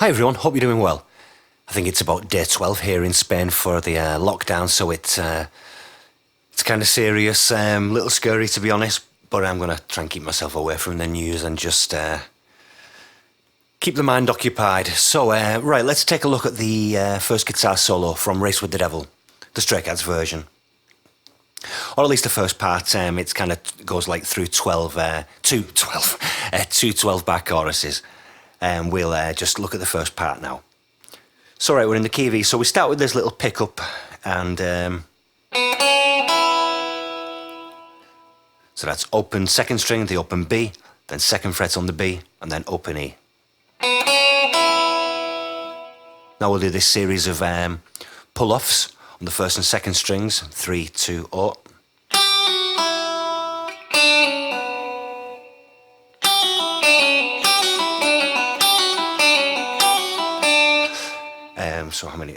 Hi everyone, hope you're doing well. I think it's about day 12 here in Spain for the lockdown, so it's kind of serious, little scary to be honest, but I'm going to try and keep myself away from the news and just keep the mind occupied. So, right, let's take a look at the first guitar solo from Race with the Devil, the Stray Cats version. Or at least the first part. It kind of goes like through 12 bar choruses. And we'll just look at the first part now. So right, we're in the key of E. So we start with this little pickup, and so that's open second string, the open B, then second fret on the B, and then open E. Now we'll do this series of pull-offs on the first and second strings, 3, 2, 0. So how many?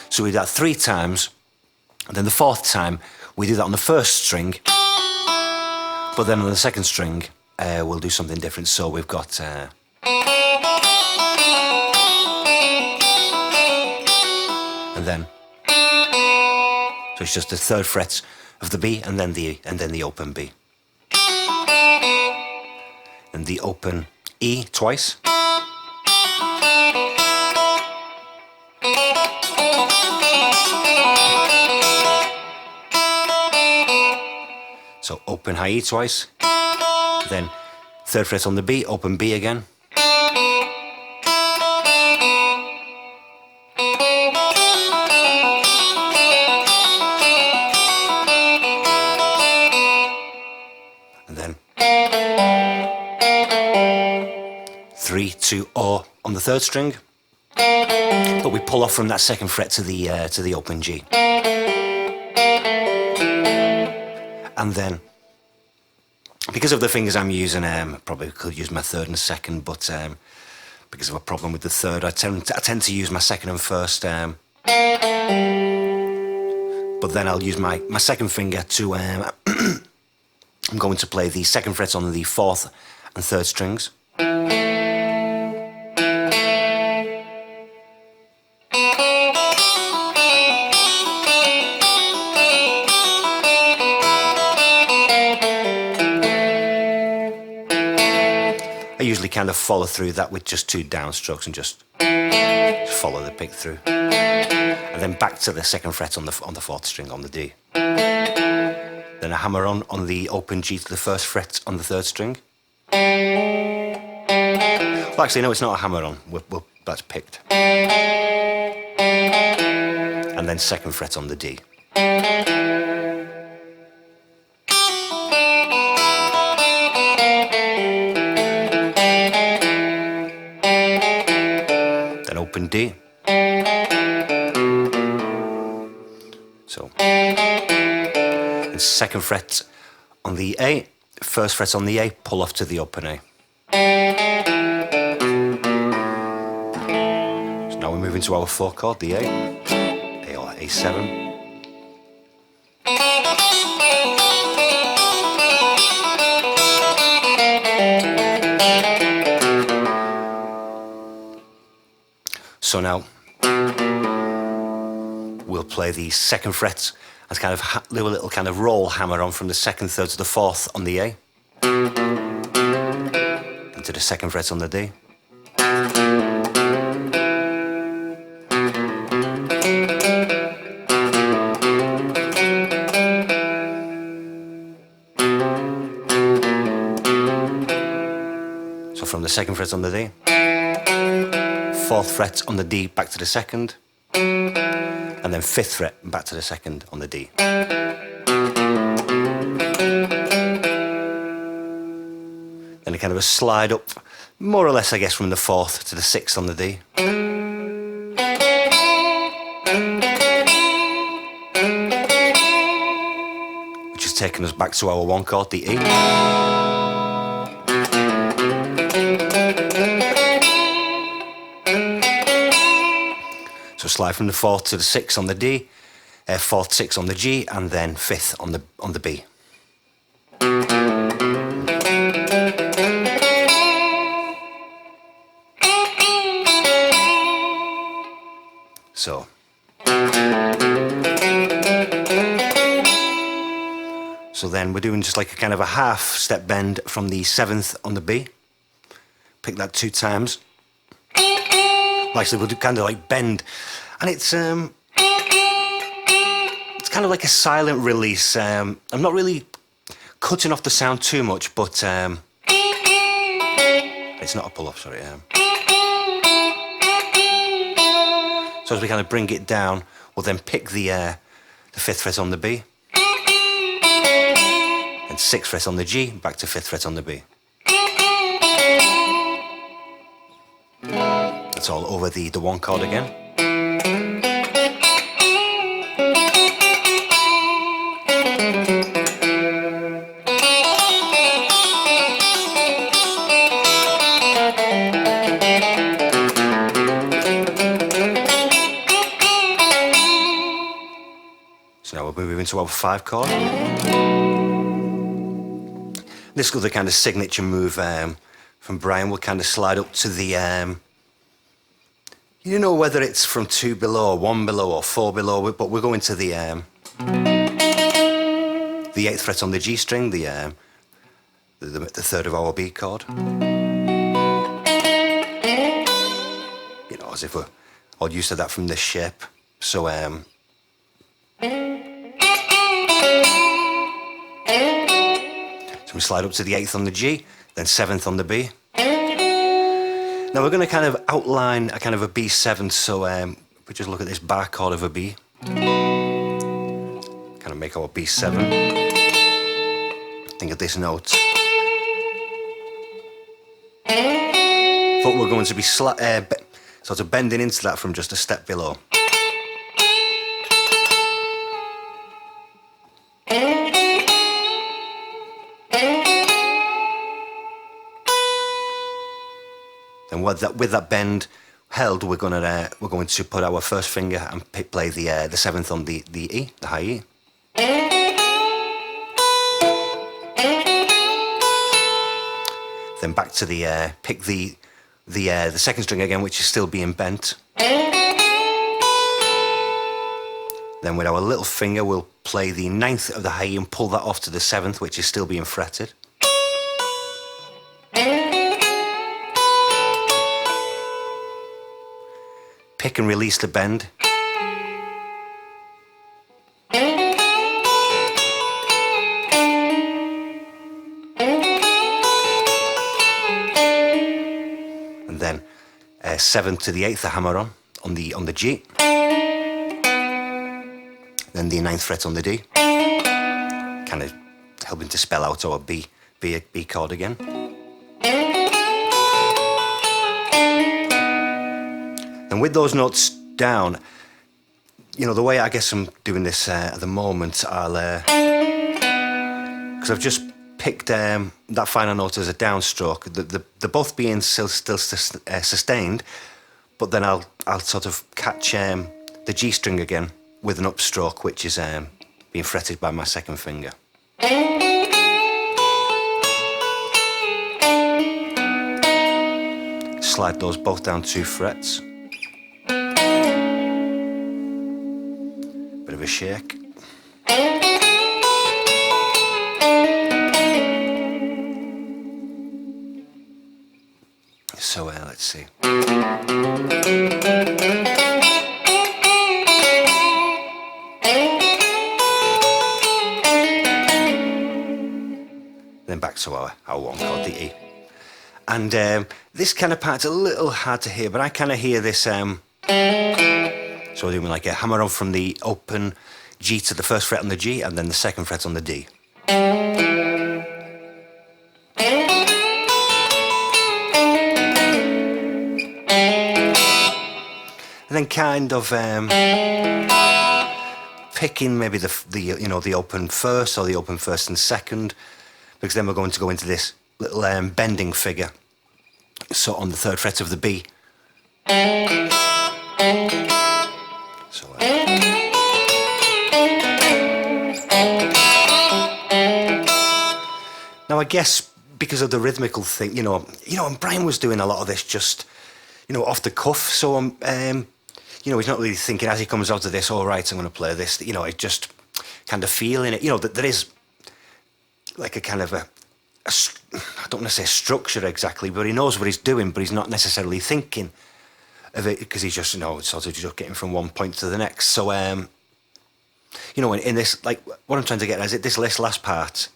So we do that 3 times, and then the 4th time we do that on the first string, but then on the second string we'll do something different. So we've got and then so it's just the 3rd fret of the B, and then the open B, and the open E twice. So open high E twice, then 3rd fret on the B, open B again. And then 3, 2, 0 on the 3rd string, but we pull off from that 2nd fret to the open G. And then, because of the fingers I'm using, probably could use my 3rd and 2nd, but because of a problem with the 3rd, I tend to use my 2nd and 1st. But then I'll use my 2nd finger to, I'm going to play the 2nd fret on the 4th and 3rd strings. I usually kind of follow through that with just 2 downstrokes and just follow the pick through, and then back to the 2nd fret on the 4th string on the D. Then a hammer on the open G to the 1st fret on the 3rd string. Well, actually, no, it's not a hammer on. That's picked. And then 2nd fret on the D. Open D. So, and 2nd fret on the A, 1st fret on the A, pull off to the open A. So now we move into our 4 chord, the A or A7. So now we'll play the 2nd fret as kind of do a little kind of roll hammer on from the 2nd, 3rd to the 4th on the A, and to the 2nd fret on the D. So from the 2nd fret on the D, 4th fret on the D back to the 2nd, and then 5th fret back to the 2nd on the D. Then a kind of a slide up, more or less I guess from the 4th to the 6th on the D. Which has taken us back to our 1 chord, the E. So slide from the 4th to the 6th on the D, 4th, 6th on the G, and then 5th on the B. So. So then we're doing just like a kind of a half step bend from the 7th on the B. Pick that 2 times. Like I said, we'll do kind of like bend, and it's kind of like a silent release. I'm not really cutting off the sound too much, but it's not a pull off, sorry. So as we kind of bring it down, we'll then pick the 5th fret on the B, and 6th fret on the G, back to 5th fret on the B. That's all over the 1 chord again. So now we're moving into our 5 chord. This is the kind of signature move from Brian. We'll kind of slide up to the, you know, whether it's from 2 below, 1 below, or 4 below, but we're going to the 8th fret on the G string, the 3rd of our B chord. You know, as if we're all used to that from this shape. So, so we slide up to the 8th on the G, then 7th on the B. Now we're going to kind of outline a kind of a B7, so we just look at this bar chord of a B. Kind of make our B7. Think of this note. But we're going to be sort of bending into that from just a step below. Then with that bend held, we're going to put our first finger and play the 7th on the E, the high E. Then back to the pick the 2nd string again, which is still being bent. Then with our little finger, we'll play the 9th of the high E and pull that off to the 7th, which is still being fretted. Pick and release the bend. And then 7th to the 8th, the hammer on the G. Then the 9th fret on the D. Kind of helping to spell out our B chord again. And with those notes down, you know, the way I guess I'm doing this at the moment, because I've just picked that final note as a downstroke. They're both being still sustained, but then I'll sort of catch the G string again with an upstroke, which is being fretted by my 2nd finger. Slide those both down 2 frets. Bit of a shake. So let's see. Then back to our 1 chord, the E. And this kind of part's a little hard to hear, but I kind of hear this. So we're doing like a hammer on from the open G to the 1st fret on the G, and then the 2nd fret on the D. And then kind of picking maybe the open 1st or the open 1st and 2nd, because then we're going to go into this little bending figure. So on the 3rd fret of the B. So, now I guess because of the rhythmical thing, and Brian was doing a lot of this just, off the cuff. So he's not really thinking as he comes out of this, all right, I'm going to play this. He's just kind of feeling it. That there is like a kind of I don't want to say structure exactly, but he knows what he's doing, but he's not necessarily thinking of it because he's just, sort of just getting from one point to the next. So, in this, like, what I'm trying to get at is this last part.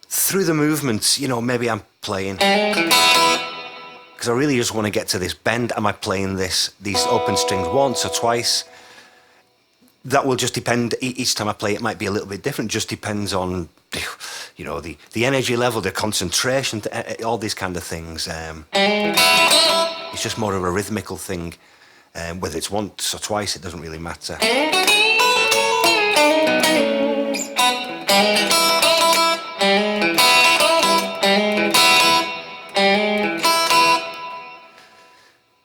Through the movements, maybe I'm playing, because I really just want to get to this bend. Am I playing these open strings once or twice? That will just depend. Each time I play, it might be a little bit different. Just depends on, the energy level, the concentration, all these kind of things. It's just more of a rhythmical thing. Whether it's once or twice, it doesn't really matter.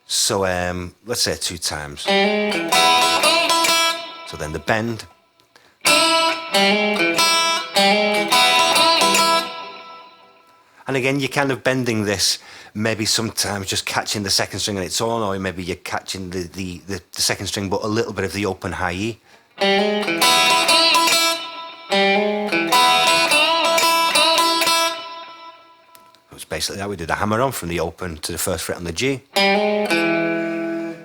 So let's say 2 times. So then the bend. And again, you're kind of bending this, maybe sometimes just catching the second string on its own, or maybe you're catching the second string but a little bit of the open high E. It's basically how we do the hammer on from the open to the first fret on the G. Then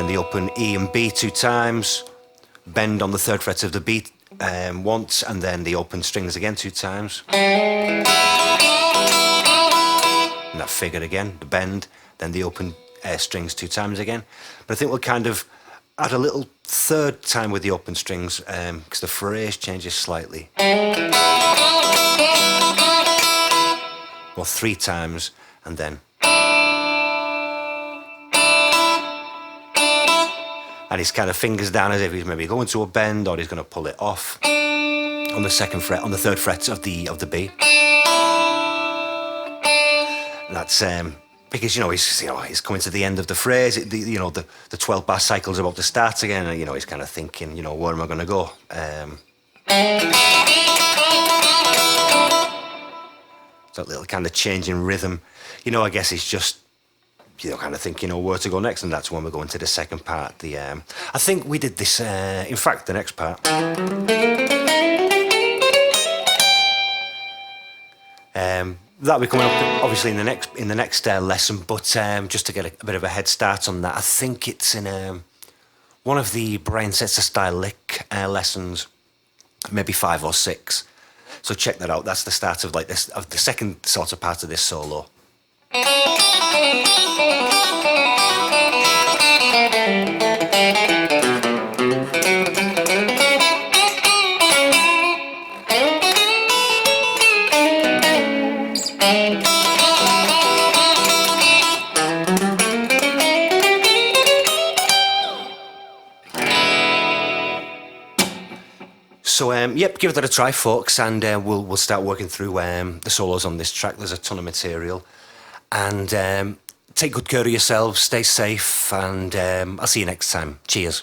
the open E and B 2 times, bend on the 3rd fret of the B once, and then the open strings again 2 times. And that figured again, the bend, then the open strings 2 times again. But I think we'll kind of add a little 3rd time with the open strings, because the phrase changes slightly. Or 3 times, and then. And he's kind of fingers down as if he's maybe going to a bend, or he's going to pull it off on the 2nd fret, on the 3rd fret of the B. That's because he's coming to the end of the phrase. The 12-bar cycle's about to start again, and he's kind of thinking, where am I going to go? That little kind of change in rhythm, I guess it's just, kind of thinking, where to go next, and that's when we're going to the second part. I think we did this, in fact, the next part. That'll be coming up, obviously, in the next lesson, but just to get a bit of a head start on that, I think it's in one of the Brian Setzer style lick lessons, maybe 5 or 6. So check that out. That's the start of the second sort of part of this solo. So, give that a try, folks, and we'll start working through the solos on this track. There's a ton of material. And take good care of yourselves, stay safe, and I'll see you next time. Cheers.